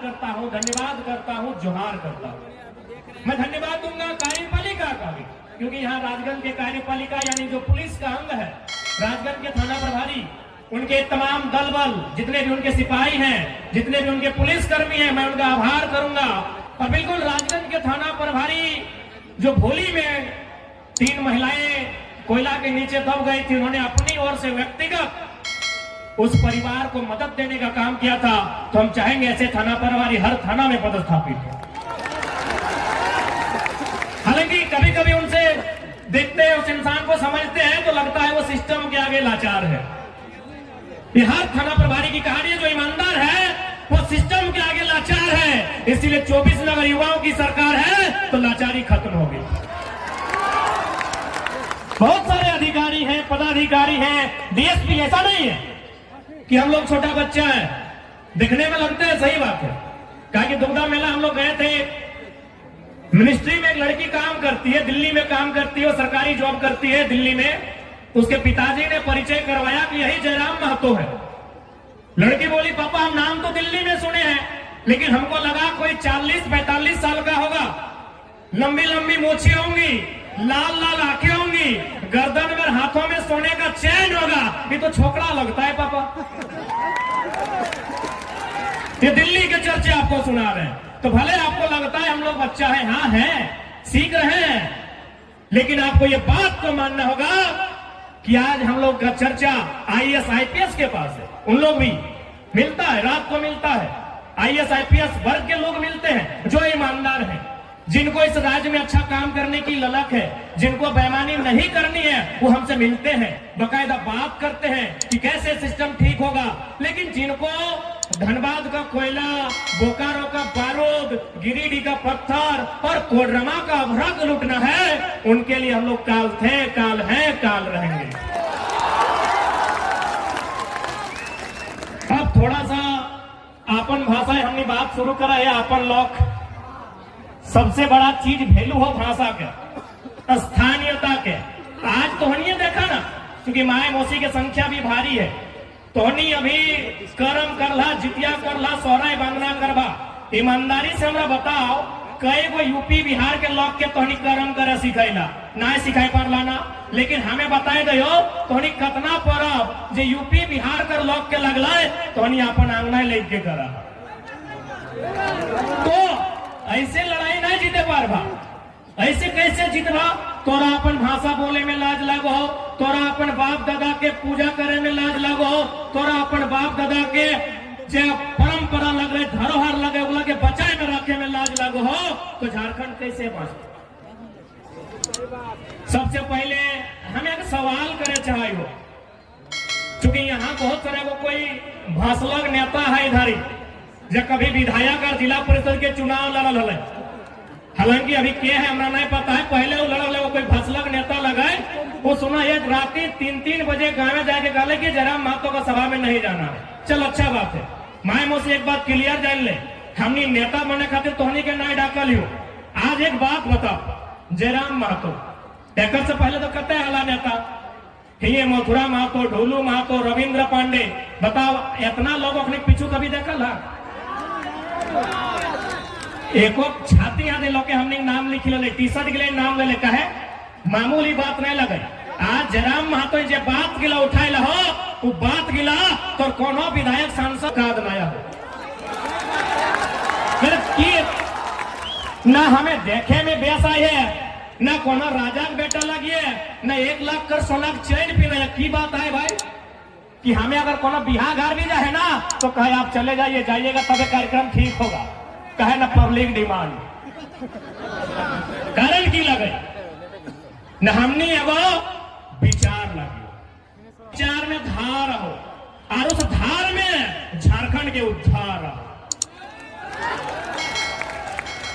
करता हूँ, धन्यवाद करता हूँ, जोहार करता हूँ। मैं धन्यवाद दूंगा कार्यपालिका का भी, क्योंकि यहाँ राजगंज के कार्यपालिका यानी जो पुलिस का अंग है, राजगंज के थाना प्रभारी, उनके तमाम दल बल, जितने भी उनके सिपाही हैं, जितने भी उनके पुलिसकर्मी हैं, मैं उनका आभार करूंगा। और बिल्कुल राजगंज के थाना प्रभारी जो भोली में 3 महिलाएं कोयला के नीचे दब गई थी, उन्होंने अपनी ओर से व्यक्तिगत उस परिवार को मदद देने का काम किया था। तो हम चाहेंगे ऐसे थाना प्रभारी हर थाना में पदस्थापित हो। हालांकि कभी कभी उनसे देखते हैं, उस इंसान को समझते हैं तो लगता है वो सिस्टम के आगे लाचार है। ये हर थाना प्रभारी की कहानी है, जो ईमानदार है वो सिस्टम के आगे लाचार है। इसीलिए 24 नगर युवाओं की सरकार है तो लाचारी खत्म हो गई। बहुत सारे अधिकारी हैं, पदाधिकारी हैं, डीएसपी, ऐसा नहीं है कि हम लोग छोटा बच्चा है, दिखने में लगता है, सही बात है। कहा कि दुग्धा मेला हम लोग गए थे, मिनिस्ट्री में एक लड़की काम करती है, दिल्ली में काम करती है, वो सरकारी जॉब करती है दिल्ली में। तो उसके पिताजी ने परिचय करवाया कि यही जयराम महतो है। लड़की बोली, पापा हम नाम तो दिल्ली में सुने हैं, लेकिन हमको लगा कोई 40-45 साल का होगा, लंबी लंबी मूछें होंगी, लाल लाल आंखें होंगी, गर्दन में हाथों में सोने का चैन होगा। ये तो छोकरा लगता है पापा। ये दिल्ली के चर्चे आपको सुना रहे हैं। तो भले आपको लगता है हम लोग बच्चा है, हाँ है, सीख रहे हैं, लेकिन आपको ये बात को मानना होगा कि आज हम लोग का चर्चा आईएएस आईपीएस के पास है। उन लोग भी मिलता है, रात को मिलता है, आईएएस आईपीएस वर्ग के लोग मिलते हैं जो ईमानदार हैं, जिनको इस राज्य में अच्छा काम करने की ललक है, जिनको बेईमानी नहीं करनी है, वो हमसे मिलते हैं, बकायदा बात करते हैं कि कैसे सिस्टम ठीक होगा। लेकिन जिनको धनबाद का कोयला, बोकारो का बारूद, गिरिडीह का पत्थर और कोडरमा का अभ्रक लूटना है, उनके लिए हम लोग काल थे, काल हैं, काल रहेंगे। अब थोड़ा सा आपन भाषा, हमने बात शुरू करा है आपन लोक। सबसे बड़ा चीज वैल्यू हो भाषा के, स्थानीयता के। आज तो हमने देखा ना, क्योंकि माए मौसी की संख्या भी भारी है, तो हमने अभी करम करला, जितिया करला, सोहराय बांगना करबा। ईमानदारी से हमरा बताओ, कई गो यूपी बिहार के लोग के तोहनी करम करे सिखाइला ना, सिखाई पारला ना। लेकिन हमें बताए दो तोहनी कतना परब जे यूपी बिहार के लोग के लगला तोहनी अपन आंगना लेके करा। तो ऐसे लड़ाई नहीं जीते पारबा। ऐसे कैसे जीतबा? तोरा अपन भाषा बोले में लाज लगो, तोरा अपन बाप दादा के पूजा करे में लाज लगो, तोरा अपन बाप दादा के जो परंपरा लग रहे, धरोहर लगे, उला के बचाए में रखे में लाज लगो हो, तो झारखंड कैसे बचे? सबसे पहले हमें एक सवाल करे चाहे हो, क्योंकि यहाँ बहुत सारे को कोई भाषलग नेता है इधर, जब कभी विधायक और जिला परिषद के चुनाव लड़ल है। हालांकि अभी क्या है हमरा नहीं पता है, पहले वो लड़ल है, वो कोई भाषलग नेता लगाए, वो सुना एक रात 3-3 बजे गाँव में जाके गाले कि जयराम महतो का सभा में नहीं जाना है। चल अच्छा बात है, माए मुझसे एक बात क्लियर जान ले, हमने नेता बने खातिर तोहनी के नहीं डाकल हो। आज एक बात बताओ, जयराम महतो टैकर से पहले तो कहते हैं हला नेता, ये मथुरा महतो, ढोलू महतो, रविंद्र पांडे, बताओ इतना लोग अपने पीछू कभी देखल है? एको छाती यहाँ लोग के हमने नाम लिख ले, टी शर्ट के लिए नाम ले लेका है, मामूली बात नहीं लगे। आज जयराम महतो जे बात गिला उठाए हो, वो बात गिला तो कोनो विधायक सांसद का नया हो ना, हमें देखे में बेसाई है ना, कोनो राजा का बेटा लगिए ना, 1 लाख कर सोना चैन पीना। की बात है भाई कि हमें अगर कोनो बिहार घर भी जाए ना, तो कहे आप चले जाइए, जाइएगा तब कार्यक्रम ठीक होगा, कहे ना पब्लिक डिमांड। कारण की लगे न, हमने एगो विचार लगे, विचार में धार हो, और उस धार में झारखंड के उद्धार हो।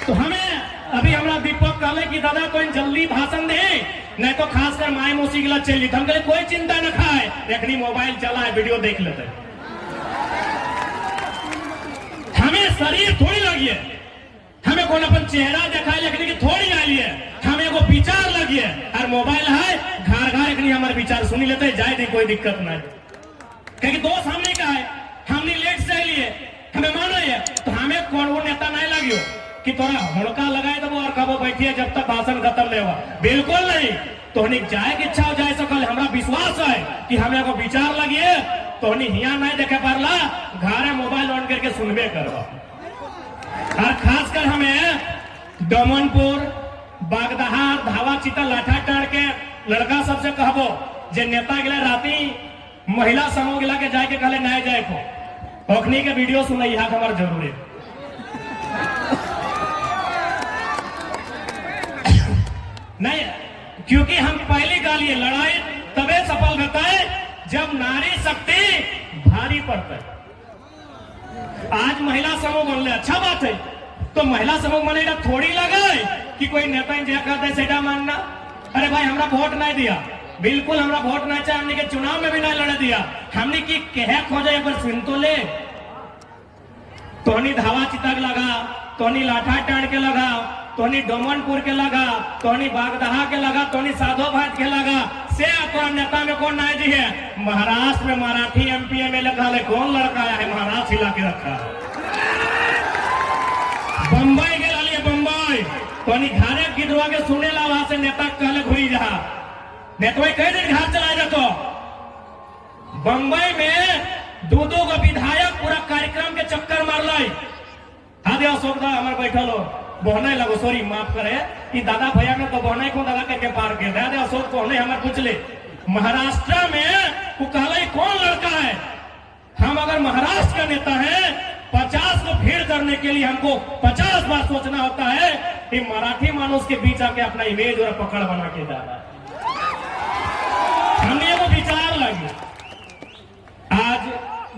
तो हमें अभी हमारा दीपक कहले कि दादा कोई जल्दी भाषण दे, नहीं तो खासकर माए मौसी के लिए चलिए। हम कहे कोई चिंता न खाए, देखनी मोबाइल चला है, वीडियो देख लेते। हमें शरीर थोड़ी लगी है, हमें कौन अपन चेहरा दिखाए लिखने की थोड़ी आई है, हमें को विचार लगी है, और मोबाइल है घर घर एक हमारे विचार सुनी लेते जाए, नहीं कोई दिक्कत नहीं। क्योंकि दोस्त हमने का है, हमने लेट से लिए हमें मान रही है, तो हमें कि तोरा हुड़का लगाए दबो और कबो बैठिए जब तक भाषण खत्म नहीं हुआ। बिल्कुल नहीं, तोहनी जाए की इच्छा हो जाए सकल, हमरा विश्वास है कि हमें को विचार लगिए तोहनी हिया नहीं देखे पारला, घरे मोबाइल ऑन करके सुनबे करवा। और खासकर हमें दमनपुर, बागदहार, धावा, चिता, लाठा टाड़ के लड़का सबसे कहबो जे नेता गिला राती महिला समूह गिला के जाके कहले नहीं जाए को ओखनी के वीडियो सुनई हा हमार जरूरी नहीं, क्योंकि हम पहली गाली लड़ाई तबे सफल रहता है जब नारी शक्ति भारी पड़ता है। आज महिला समूह बनले अच्छा बात है, तो महिला समूह बनेगा थोड़ी लगे कि कोई नेता जो कहते सेटा मानना। अरे भाई हमरा वोट नहीं दिया, बिल्कुल हमरा वोट नहीं चाहिए, हमने के चुनाव में भी नहीं लड़े दिया, हमने की कह खोजा एक बार सुन तो ले। तोहनी धावा चितक लगा, तोहनी लाठा टाड़ के लगा, तोहनी डोमनपुर के लगा, तोहनी बागदहा के लगा, तोहनी साधो भाट के लगा, से तोरा नेता में कौन नहीं जी है? महाराष्ट्र में मराठी एमपी एमएलए लगा ले, कौन लड़का आया है महाराष्ट्र हिला के रखा है। बम्बई के लिए बम्बई तोहनी घरे गिरवा के सुने ला, वहां से नेता कहले घुरी जा नेतवा कई दिन घर चला जातो। बम्बई में दो को विधायक पूरा कार्यक्रम के चक्कर मार लाई। आदि अशोक दा हमारे बैठल हो बहने लगो, सॉरी माफ करे, कि दादा भैया में तो बहने को दादा करके पार के दे अशोक को नहीं हमारे पूछ ले। महाराष्ट्र में वो कहला कौन लड़का है? हम अगर महाराष्ट्र का नेता है 50 को भीड़ करने के लिए हमको 50 बार सोचना होता है कि मराठी मानुष के बीच आके अपना इमेज और पकड़ बना के जा रहा है। हमने वो विचार लगे। आज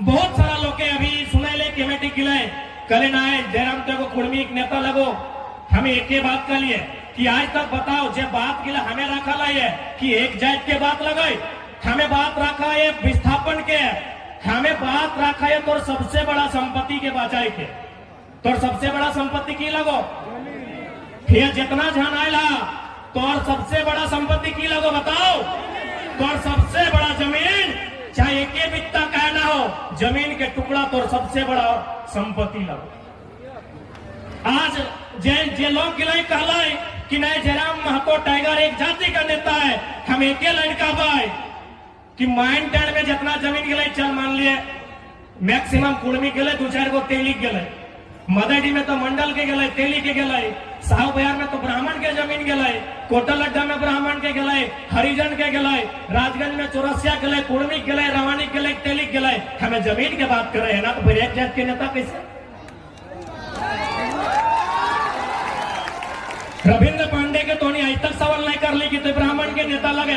बहुत सारा लोग के अभी सुने ले कमेटी के लिए करे ना है जयराम तो कुर्मी एक नेता लगो। हमें एक ही बात कर लिए कि आज तक बताओ जब बात के लिए हमें रखा है कि एक जात के बात लगाए, हमें बात रखा है विस्थापन के, हमें बात रखा है तो सबसे बड़ा संपत्ति के बचाए के, तो सबसे बड़ा संपत्ति की लगो फिर जितना ध्यान आयला तो सबसे बड़ा संपत्ति की लगो बताओ। तो सबसे बड़ा जमीन चाहे एक बित्ता का ना हो, जमीन के टुकड़ा तो सबसे बड़ा संपत्ति लगो। आज जे लोग गिलाई कहला कि नहीं जयराम महतो टाइगर एक जाति का नेता है, हम एक लाइन का भाई कि माइन टैंड में जितना जमीन गिलाई चल मान लिए मैक्सिमम कुर्मी के लिए 2-4 गो तेली के लिए, मदडी में तो मंडल के गए, तेली के गए, साहू बयार में तो ब्राह्मण के जमीन गए, कोटल अड्डा में ब्राह्मण के गए, हरिजन के गए, राजगंज में चौरसिया गए, कुर्मी गए, रवानी गए, तेली गए। हमें जमीन की बात कर रहे हैं ना, तो फिर एक जात के नेता कैसे? रविंद्र पांडे के तो आज तक सवाल नहीं कर ली कि तो ब्राह्मण के नेता लगे,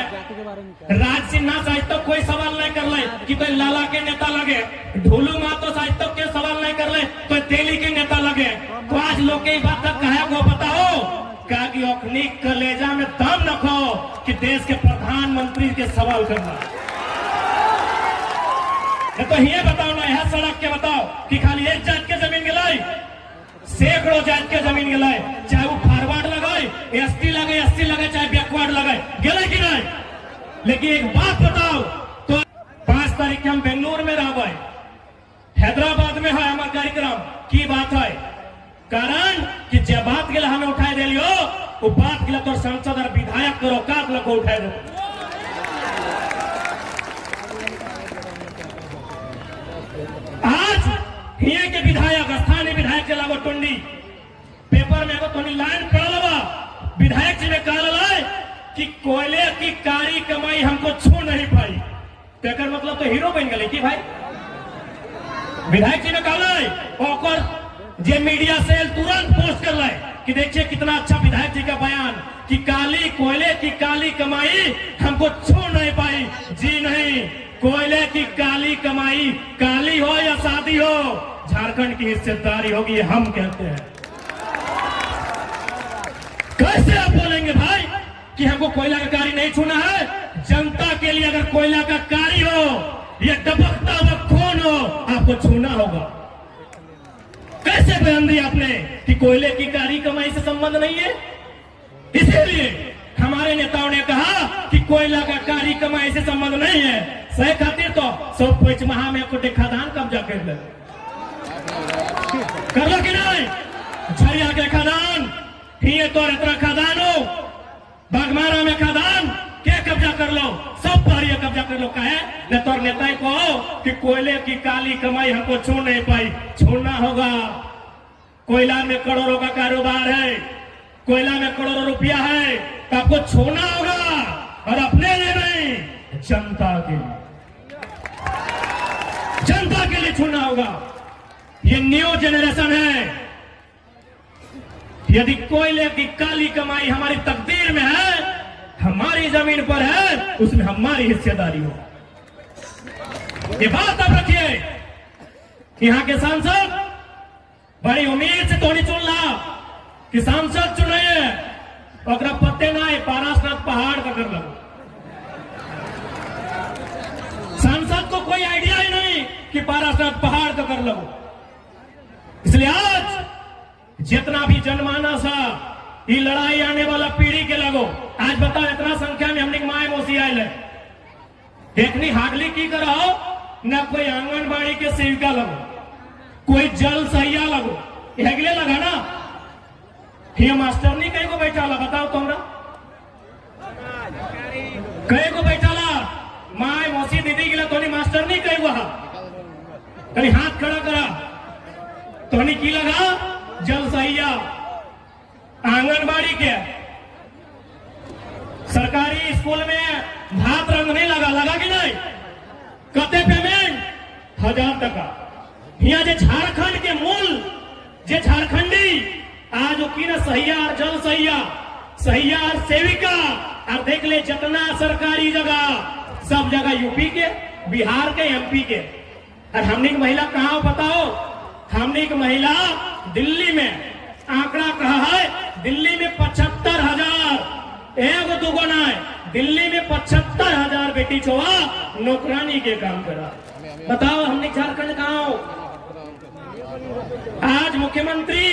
राज सिन्हा से आज तक कोई सवाल नहीं कर ले कि तो लाला के नेता लगे, ढोलू मातो से आज तक के सवाल नहीं कर ले तो तेली के नेता लगे। तो आज लोग के बात तक कहा को बताओ क्या कि अपनी कलेजा में दम रखो कि देश के प्रधानमंत्री के सवाल करना। तो ये बताओ ना, यह सड़क के बताओ कि खाली एक जात के जमीन गिलाई, सैकड़ों जात के जमीन गिलाए, चाहे वो फॉरवर्ड लगाए, एसटी लगे, चाहे बैकवर्ड लगाए, गिले कि नहीं? लेकिन एक बात बताओ, तो 5 तारीख के हम बेंगलुरु में रह, हैदराबाद में है हमारा कार्यक्रम की बात है, कारण कि जब बात के लिए हमें उठाए दे लियो, वो बात के लिए तो संसद और विधायक करो काट लोग को उठाए दो। आज हिये के विधायक, स्थानीय विधायक के लागो टुंडी पेपर में तो लाइन पड़ा, विधायक जी ने कहा कि कोयले की कारी कमाई हमको छू नहीं पाई, तो मतलब तो हीरो बन गए कि भाई। विधायक जी ने कहा जे मीडिया सेल तुरंत पोस्ट कर रहे कि देखिए कितना अच्छा विधायक जी का बयान कि काली कोयले की काली कमाई हमको छू नहीं पाई। जी नहीं, कोयले की काली कमाई काली हो या शादी हो, झारखंड की हिस्सेदारी होगी, ये हम कहते हैं। कैसे आप बोलेंगे भाई कि हमको कोयला का कारी नहीं छूना है? जनता के लिए अगर कोयला का कारी हो या टपकता हुआ खून हो, आपको छूना होगा। कैसे बयान दिया आपने कि कोयले की कारी कमाई से संबंध नहीं है? इसीलिए हमारे नेताओं ने कहा कि कोयला का कारी कमाई से संबंध नहीं है। सही खातिर तो 100 महा में को खदान कब्जा कर लो कि नहीं? खरिया के खदान हिये तो इतना खदानो बागमारा में खदान के कब्जा कर लो, सब पर ये कब्जा कर लो। कहे न तो नेता को कि कोयले की काली कमाई हमको छू नहीं पाई, छोड़ना होगा। कोयला में करोड़ों का कारोबार है, कोयला में करोड़ों रुपया है, तो आपको छोड़ना होगा, और अपने लिए नहीं, जनता के लिए, जनता के लिए छोड़ना होगा। ये न्यू जनरेशन है। यदि कोयले की काली कमाई हमारी तकदीर में है, हमारी जमीन पर है, उसमें हमारी हिस्सेदारी हो। ये बात आप रखिए। यहां के सांसद बड़ी उम्मीद से तो नहीं चुन रहा कि सांसद चुन रहे हैं, अगर पत्ते ना है पारासनाथ पहाड़ का कर लगो। सांसद को कोई आइडिया ही नहीं कि पारासनाथ पहाड़ का कर लगो। इसलिए आज जितना भी जनमानस है, ये लड़ाई आने वाला पीढ़ी के लगो। आज बताओ इतना संख्या में हमने माए मौसी आयल है, देखनी हागली की करो न, कोई आंगनबाड़ी के सेविका लगो, कोई जल सहिया लगो, हेगले लगा ना। ये मास्टर नहीं कहीं को बैठाला, बताओ तुमरा कहीं को बैठाला, माए मौसी दीदी के लिए तो मास्टर नहीं कहीं वहां कहीं हाथ खड़ा करा तो नहीं की लगा जल सहिया आंगनबाड़ी के। सरकारी स्कूल में भात रंग नहीं लगा, लगा कि नहीं? कते पेमेंट 1000 टका। यहाँ जे झारखंड के मूल जे झारखंडी आज की ना सहिया जल सहिया सेविका, और देख ले जितना सरकारी जगह सब जगह यूपी के, बिहार के, एमपी के। और हमने की महिला कहाँ बताओ? हमने की महिला दिल्ली में, आंकड़ा कहा है दिल्ली में 75,000, एक दुगुना है, दिल्ली में 75,000 बेटी छोआ नौकरानी के काम करा। बताओ हमने झारखंड कहाँ हो? आज मुख्यमंत्री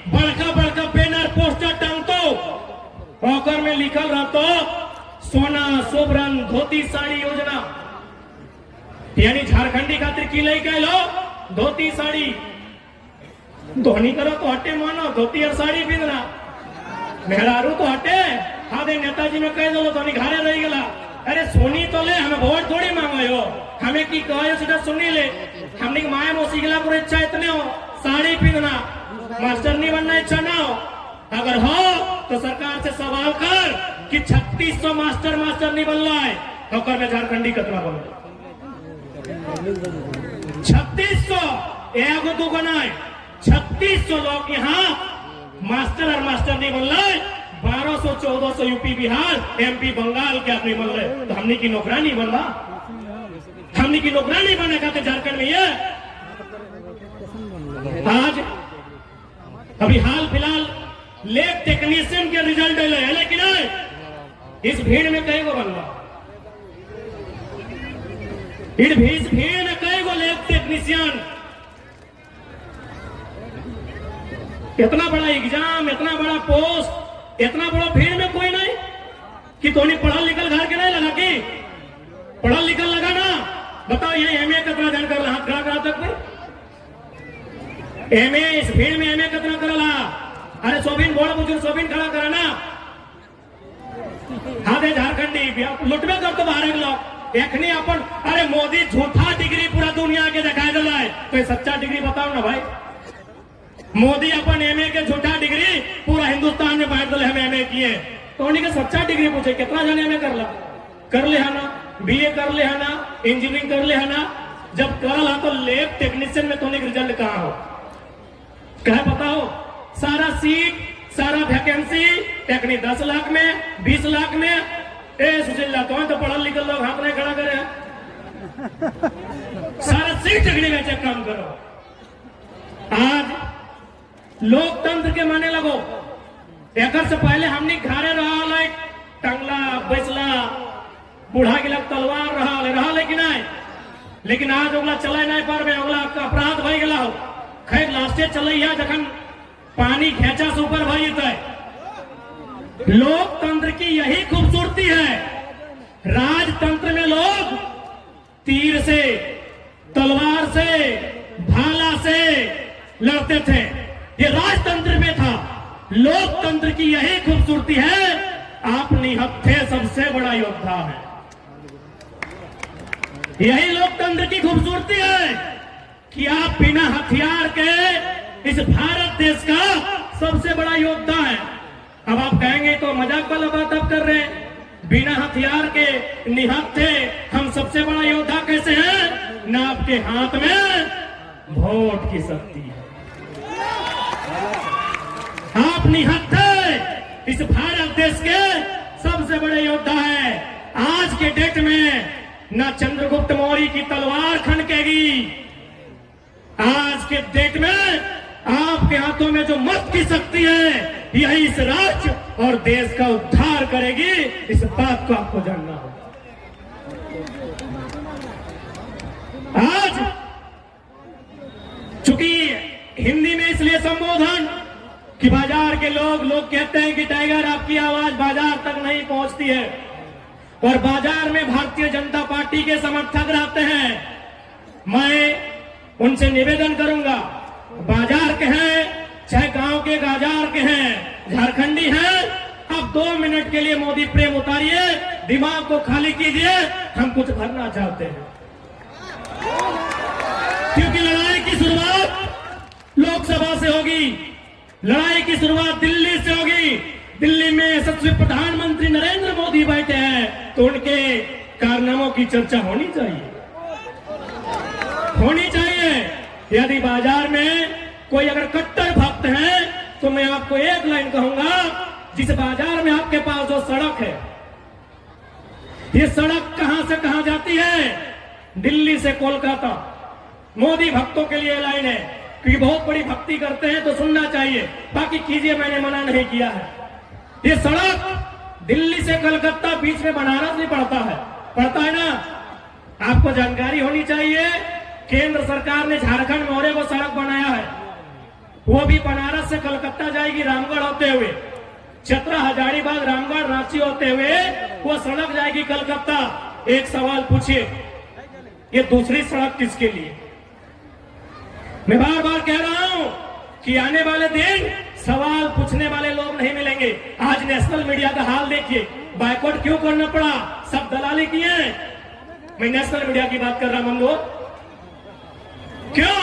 बड़का बड़का बैनर पोस्टर टांगतो, पॉकर में लिखल रहतो सोना सोबरन धोती साड़ी योजना, यानी झारखंडी खातिर की लई कह लो धोती साड़ी। धोनी करो तो हटे मानो, धोती और साड़ी पीना, मेहरारू तो हटे। हाँ दे नेताजी में कह दो धोनी घरे रह गला। अरे सोनी तो ले, हमें वोट थोड़ी मांगो, हमें की कहो सीधा सुनी ले। हमने माया मौसी गिला पूरे इच्छा इतने हो साड़ी पीना, मास्टर नहीं बनना इच्छा ना हो, अगर हो तो सरकार से सवाल कर कि 3600 मास्टर नहीं बन रहा है, तो कर में झारखंडी कितना बन 3600, एक दो बना है 3600 लोग यहाँ मास्टर और मास्टर नहीं बन रहे। 1200-1400 यूपी बिहार एमपी बंगाल के आदमी बन रहे, तो हमने की नौकरानी बन रहा, हमने की नौकरानी बने का तो झारखंड में ये। आज अभी हाल फिलहाल लैब टेक्नीशियन के रिजल्ट है, लेकिन इस भीड़ में कई को बनवा, इस भीड़ में कई को लैब टेक्नीशियन, इतना बड़ा एग्जाम, इतना बड़ा पोस्ट, इतना बड़ा भीड़ में कोई नहीं कि तोनी पढ़ा लिखल घर के नहीं लगा कि पढ़ा लिखल लगा ना। बताओ ये एमए कितना जन कर हाथ खड़ा करा तक भाई, एमए इस भीड़ में एमए कितना करला? अरे सोबिन बड़ा बुजुर्ग सोबिन खड़ा करा ना। हाँ दे झारखंडी लुटबे कर तो बाहर लोग एखनी अपन, अरे मोदी झूठा डिग्री पूरा दुनिया के दिखाई दिला है, तो सच्चा डिग्री बताओ ना भाई। मोदी अपन एमए के झूठा डिग्री पूरा हिंदुस्तान में बांट दिले, हम एमए किए, तो उन्हीं के सच्चा डिग्री पूछे कितना जन एमए कर ले है ना, बीए कर ले है ना, इंजीनियरिंग कर ले है ना। जब करल है तो लैब टेक्नीशियन में तो रिजल्ट कहाँ हो? कह बताओ, सारा सीट सारा वैकेंसी टेक्नी 10 लाख में 20 लाख में। ए सुशील तो पढ़ा लिखल लोग हाथ नहीं खड़ा करे, सारा सीट टेक्नी में चेक काम करो। आज लोकतंत्र के माने लगो, एक से पहले हमने घरे रहा, टंगला बैसला बूढ़ा के लग तलवार रहा लेकिन आए, लेकिन आज ओगला चला नहीं पार में, ओगला अपराध भई गला हो। खैर लास्टे चलैया जखन पानी खेचा से ऊपर भई है। लोकतंत्र की यही खूबसूरती है। राजतंत्र में लोग तीर से, तलवार से, भाला से लड़ते थे, ये राजतंत्र में था। लोकतंत्र की यही खूबसूरती है, आप निहत्थे सबसे बड़ा योद्धा है। यही लोकतंत्र की खूबसूरती है कि आप बिना हथियार के इस भारत देश का सबसे बड़ा योद्धा है। अब आप कहेंगे तो मजाक वाला बात आप कर रहे हैं, बिना हथियार के निहत्थे हम सबसे बड़ा योद्धा कैसे हैं? ना आपके हाथ में वोट की शक्ति है, आप निहत्थे इस भारत देश के सबसे बड़े योद्धा है। आज के डेट में ना चंद्रगुप्त मौर्य की तलवार खनकेगी, आज के डेट में आपके हाथों में जो मत की शक्ति है यही इस राज्य और देश का उद्धार करेगी। इस बात को आपको जानना होगा। आज चूंकि हिंदी में इसलिए संबोधन कि बाजार के लोग कहते हैं कि टाइगर आपकी आवाज बाजार तक नहीं पहुंचती है, और बाजार में भारतीय जनता पार्टी के समर्थक रहते हैं। मैं उनसे निवेदन करूंगा, बाजार के हैं चाहे गांव के बाजार के हैं, झारखंडी हैं, अब 2 मिनट के लिए मोदी प्रेम उतारिए, दिमाग को खाली कीजिए, हम कुछ भरना चाहते हैं। क्योंकि लड़ाई की शुरुआत लोकसभा से होगी, लड़ाई की शुरुआत दिल्ली से होगी। दिल्ली में यशस्वी प्रधानमंत्री नरेंद्र मोदी बैठे हैं तो उनके कारनामों की चर्चा होनी चाहिए। यदि बाजार में कोई अगर कट्टर भक्त है तो मैं आपको एक लाइन कहूंगा, जिस बाजार में आपके पास जो सड़क है, ये सड़क कहां से कहां जाती है? दिल्ली से कोलकाता। मोदी भक्तों के लिए लाइन है, क्योंकि बहुत बड़ी भक्ति करते हैं तो सुनना चाहिए, बाकी कीजिए, मैंने मना नहीं किया है। ये सड़क दिल्ली से कलकत्ता बीच में बनारस भी पड़ता है ना? आपको जानकारी होनी चाहिए, केंद्र सरकार ने झारखंड में और वो सड़क बनाया है, वो भी बनारस से कलकत्ता जाएगी, रामगढ़ होते हुए, चतरा, हजारीबाग, रामगढ़, रांची होते हुए वो सड़क जाएगी कलकत्ता। एक सवाल पूछिए, ये दूसरी सड़क किसके लिए? मैं बार बार कह रहा हूं कि आने वाले दिन सवाल पूछने वाले लोग नहीं मिलेंगे। आज नेशनल मीडिया का हाल देखिए, बायकॉट क्यों करना पड़ा? सब दलाली किए हैं। मैं नेशनल मीडिया की बात कर रहा हूं, क्यों?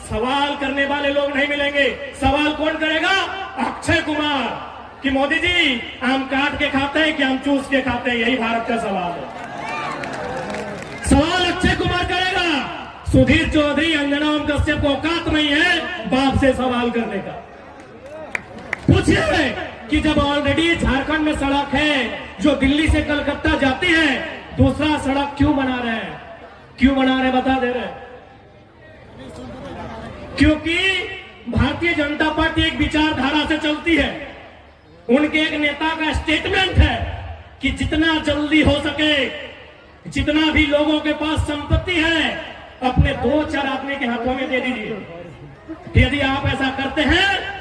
सवाल करने वाले लोग नहीं मिलेंगे। सवाल कौन करेगा? अक्षय कुमार, कि मोदी जी आम काट के खाते हैं कि आम चूस के खाते हैं? यही भारत का सवाल है। सवाल अक्षय कुमार करेगा। सुधीर चौधरी, अंजना ओम कश्यप को औकात नहीं है बाप से सवाल करने का। पूछिए कि जब ऑलरेडी झारखंड में सड़क है जो दिल्ली से कलकत्ता जाती है, दूसरा सड़क क्यों बना रहे हैं? क्यों बना रहे बता दे रहे? क्योंकि भारतीय जनता पार्टी एक विचारधारा से चलती है। उनके एक नेता का स्टेटमेंट है कि जितना जल्दी हो सके, जितना भी लोगों के पास संपत्ति है, अपने 2-4 आदमी के हाथों में दे दीजिए। यदि आप ऐसा करते हैं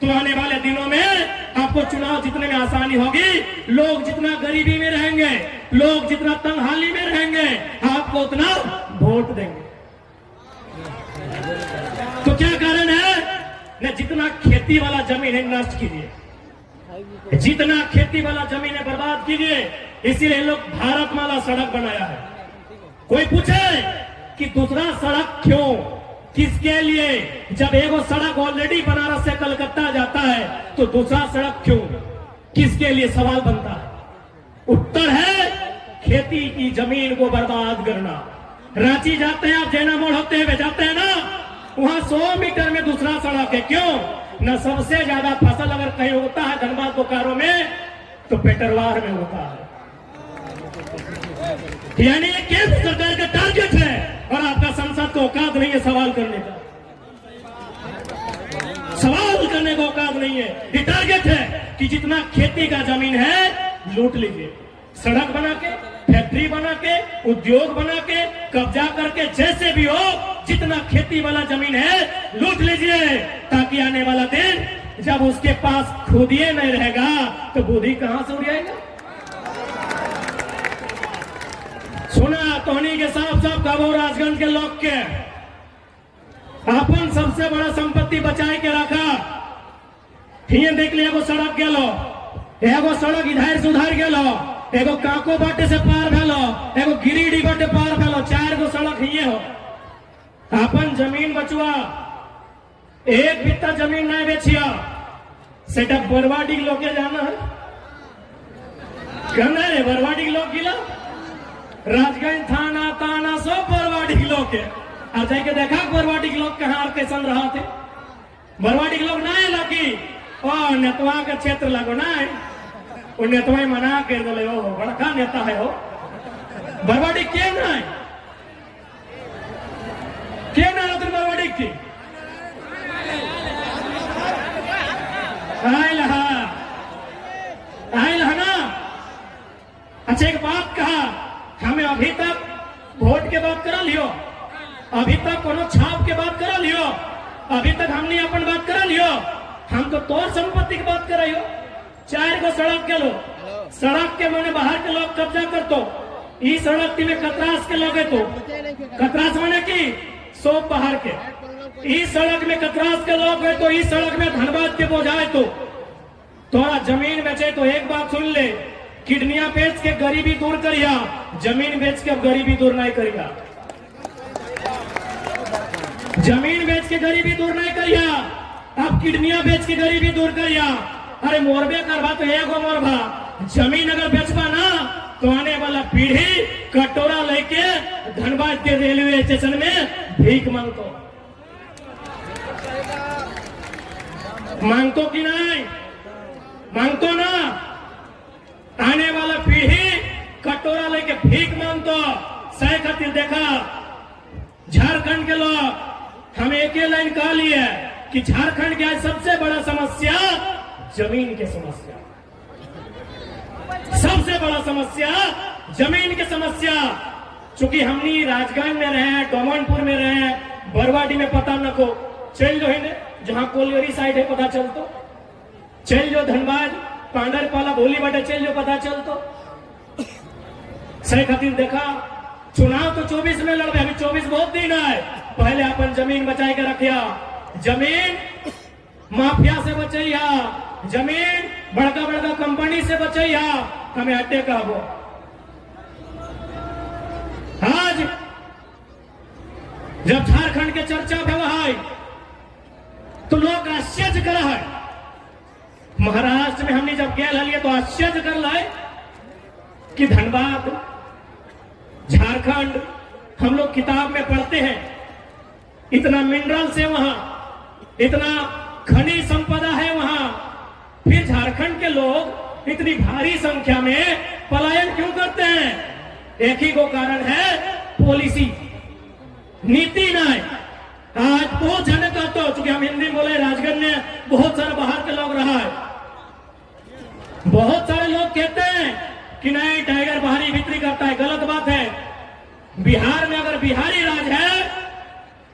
तो आने वाले दिनों में आपको चुनाव जीतने में आसानी होगी। लोग जितना गरीबी में रहेंगे, लोग जितना तंगहाली में रहेंगे, आपको उतना वोट देंगे। तो क्या कारण है? न जितना खेती वाला जमीन है नष्ट कीजिए, जितना खेती वाला जमीन है बर्बाद कीजिए। इसीलिए लोग भारतमाला सड़क बनाया है। कोई पूछे कि दूसरा सड़क क्यों, किसके लिए? जब एक सड़क ऑलरेडी बनारस से कलकत्ता जाता है तो दूसरा सड़क क्यों, किसके लिए? सवाल बनता है। उत्तर है खेती की जमीन को बर्बाद करना। रांची जाते हैं आप, जैना मोड़ होते हुए जाते हैं ना, वहां 100 मीटर में दूसरा सड़क है। क्यों? न सबसे ज्यादा फसल अगर कहीं होता है धनबाद बोकारो में तो पेटरवार में होता है। यानी ये केंद्र सरकार का टारगेट है और आपका संसद को औकात नहीं है सवाल करने का। सवाल करने का औकात नहीं है। ये टारगेट है कि जितना खेती का जमीन है लूट लीजिए, सड़क बना के, फैक्ट्री बना के, उद्योग बना के, कब्जा करके, जैसे भी हो जितना खेती वाला जमीन है लूट लीजिए, ताकि आने वाला दिन जब उसके पास खुद ही नहीं रहेगा तो बुद्धि कहां से उड़ाएगा? सुना टोनी के साहब कबो राजगंज के लोग के अपन सबसे बड़ा संपत्ति बचाए के रखा। हिये देख लिया एगो सड़क गेलो, एगो सड़क इधर से उधर गेलो, एगो काको बाटे से पार भेलो, एगो गिरिडीह बाटे पार भेलो, 4 गो सड़क हिये हो। अपन जमीन बचुआ, एक बित्ता जमीन नहीं बेचिया, सेटा बरवाडी लोग के जाना है कहना है, बरवाडी लोग गिला राजगंज थाना ताना सब बरवाडी लोग के। और जाके देखा बरवाडी लोग कहाँ और कैसन रहा थे। बरवाडी लोग ना लगी ओ नेतवा के क्षेत्र लगो ना, वो नेतवा मना कर दो हो बड़का नेता है हो। बरवाडी के ना तुम बरवाडी की आयल है ना। अच्छा एक बात कहा, हमें अभी तक वोट के बात करा लियो, अभी तक कोनो छाप के बात करा लियो, अभी तक हमने अपन बात करा लियो, हम तो तोर संपत्ति की बात कराइयो। 4 गो सड़क के लो, सड़क के माने बाहर के लोग कब्जा कर तो ई सड़क में कतरास के लोग है तो कतरास माने की सोप बाहर के, इस सड़क में कतरास के लोग है तो इस सड़क में धनबाद के बोझाए तो थोड़ा जमीन बेचे तो एक बात सुन ले, किडनियां बेच के गरीबी दूर करिया, जमीन बेच के अब गरीबी दूर नहीं करिया, जमीन बेच के गरीबी दूर नहीं करिया, अब किडनियां बेच के गरीबी दूर करिया। अरे मोरबे करवा तो एगो मोरबा, जमीन अगर बेचबा ना तो आने वाला पीढ़ी कटोरा लेके धनबाद के रेलवे स्टेशन में भीख मांगतो कि नहीं मांगतो ना, आने वाला पीढ़ी कटोरा लेके भीख मांगतो। सही खातिर देखा झारखंड के लोग हम एक ही लाइन कह लिए कि झारखंड की आज सबसे बड़ा समस्या जमीन की समस्या, सबसे बड़ा समस्या जमीन की समस्या। चूंकि हमनी राजगंज में रहे, डोमनपुर में रहे, बरवाडी में पता न को चल जो है जहां कोलियरी साइड है पता चलतो, चल जो धनबाद पांडरपाला भोली बाटे चल जो पता चलतो। सही खातिर देखा चुनाव तो 24 में लड़े, अभी 24 बहुत दिन है, पहले अपन जमीन बचाए के रखिया, जमीन माफिया से बचैया, जमीन बड़का बड़का कंपनी से बचैया, हमें अड्डे का वो। आज जब झारखंड के चर्चा है तो लोग आश्चर्य कर है, महाराष्ट्र में हमने जब गया लिए तो आश्चर्य कर लाए कि धनबाद झारखंड हम लोग किताब में पढ़ते हैं, इतना मिनरल से वहां इतना खनिज संपदा है वहां, फिर झारखंड के लोग इतनी भारी संख्या में पलायन क्यों करते हैं? एक ही को कारण है, पॉलिसी नीति नहीं। आज बहुत जन का तो चूंकि हम हिंदी बोले, राजगंज में बहुत सारे बाहर के लोग रहा है, बहुत सारे लोग कहते हैं कि नहीं टाइगर बाहरी भीतरी करता है, गलत बात है। बिहार में अगर बिहारी राज है,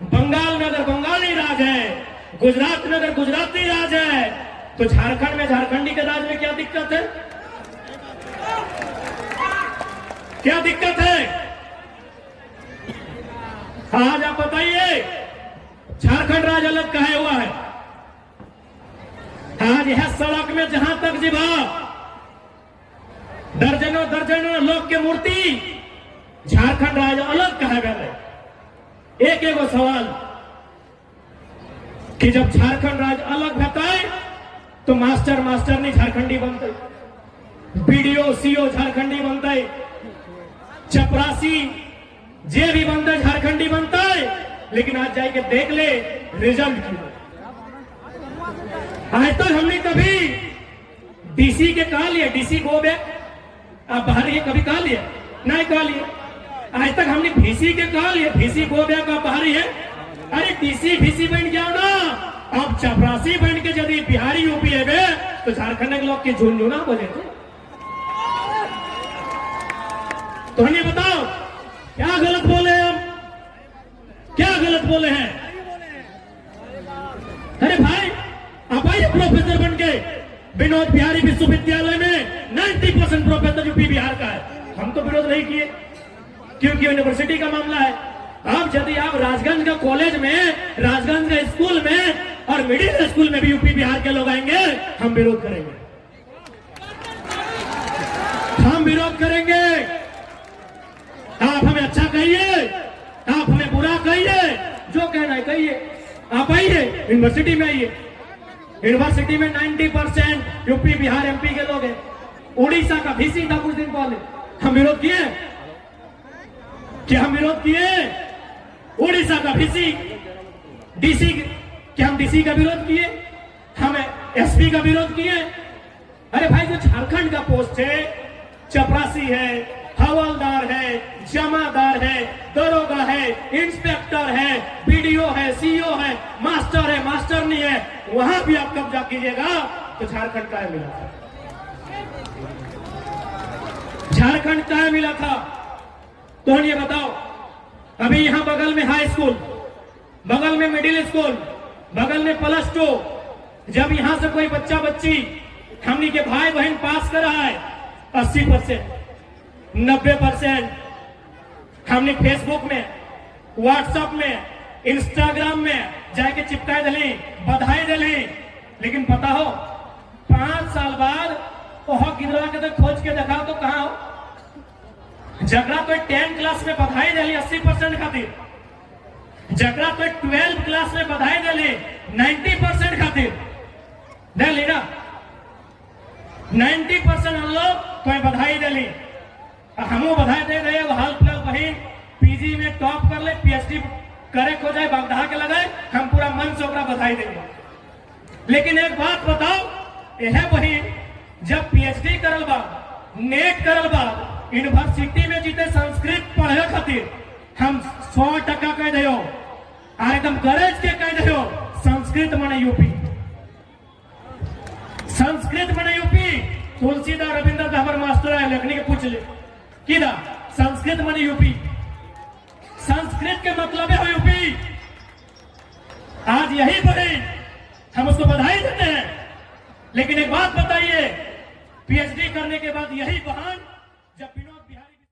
बंगाल में अगर बंगाली राज है, गुजरात में अगर गुजराती राज है, तो झारखंड में झारखंडी के राज में क्या दिक्कत है? क्या दिक्कत है? आज आप बताइए, झारखंड राज अलग कहे हुआ है। आज यह सड़क में जहां तक जिभा दर्जनों दर्जनों लोग की मूर्ति, झारखंड राज अलग कहे गए। एक एगो सवाल कि जब झारखंड राज अलग रहता है तो मास्टर नहीं झारखंडी बनते, बीडीओ सीओ झारखंडी बनता है, चपरासी जे भी बनता है झारखंडी बनता है। लेकिन आज जाके देख ले रिजल्ट की, आज तक हमने कभी डीसी के कहा लिया, डीसी गो बैक, आप बाहर ये कभी कहा लिया? नहीं कहा लिया। आज तक हमने भीसी के कहा लिया, भीसी गो बैक आप बाहर है। अरे डीसी भीसी बन जाओ ना, अब चपरासी बन के यदि बिहारी यूपी है तो झारखंड के लोग के झुंझुना बोले तो हमें बताओ क्या गलत बोले हम, क्या गलत बोले हैं? अरे भाई आप आइए प्रोफेसर बन के, विनोद बिहारी विश्वविद्यालय में 90% प्रोफेसर यूपी बिहार का है। हम तो विरोध नहीं किए क्योंकि यूनिवर्सिटी का मामला है। अब यदि आप राजगंज का कॉलेज में, राजगंज के स्कूल में और मिडिल स्कूल में भी यूपी बिहार के लोग आएंगे, हम विरोध करेंगे, हम विरोध करेंगे। आप हमें अच्छा कहिए, आप हमें बुरा कहिए, जो कहना है कहिए। आप आइए यूनिवर्सिटी में, आइए यूनिवर्सिटी में 90% यूपी बिहार एमपी के लोग हैं। उड़ीसा का वीसी था कुछ दिन पहले, हम विरोध किए, क्या हम विरोध किए? उड़ीसा का वीसी, डीसी, क्या हम डीसी का विरोध किए? हम एसपी का विरोध किए? अरे भाई, जो झारखंड का पोस्ट है, चपरासी है, हवलदार है, जमादार है, दरोगा है, इंस्पेक्टर है, बीडीओ है, सीईओ है, मास्टर है, मास्टर नहीं है, वहां भी आप कब्जा कीजिएगा तो झारखंड का मिला था, झारखंड का मिला था। तो ये बताओ, अभी यहां बगल में हाई स्कूल, बगल में मिडिल स्कूल, बगल में +2, जब यहां से कोई बच्चा बच्ची हमनी के भाई बहन पास कर रहा है, 80%, 90% हमने फेसबुक में, व्हाट्सएप में, इंस्टाग्राम में जाके चिपकाए दिली, बधाई दिली। लेकिन पता हो 5 साल बाद वह गिरवा के तो खोज के दिखाओ तो कहां हो? जगरा तो 10 क्लास में बधाई दिली 80% खातिर, जगरा तो 12 क्लास में बधाई दिली 90% खातिर, दिली ना 90% हम लोग तो बधाई दिली। हमो बधाई दे रहे हाल फिलहाल बहन पीजी में टॉप कर ले, पीएचडी करे हो जाए, बागधा के लगाए, हम पूरा मन से ओकरा बधाई देंगे। लेकिन एक बात बताओ, यह बहन जब पीएचडी करल बा, नेट करल बा, यूनिवर्सिटी में जीते संस्कृत पढ़े खातिर, हम 100% कह दो और एकदम गरज के कह दो, संस्कृत माने यूपी, संस्कृत माने यूपी। तुलसीदास रविंद्र का हमारे मास्टर है, लिखने के पूछ ले कि ना संस्कृत माने यूपी, संस्कृत के मतलब है यूपी। आज यही बहन हम उसको बधाई देते हैं। लेकिन एक बात बताइए, पीएचडी करने के बाद यही बहन जब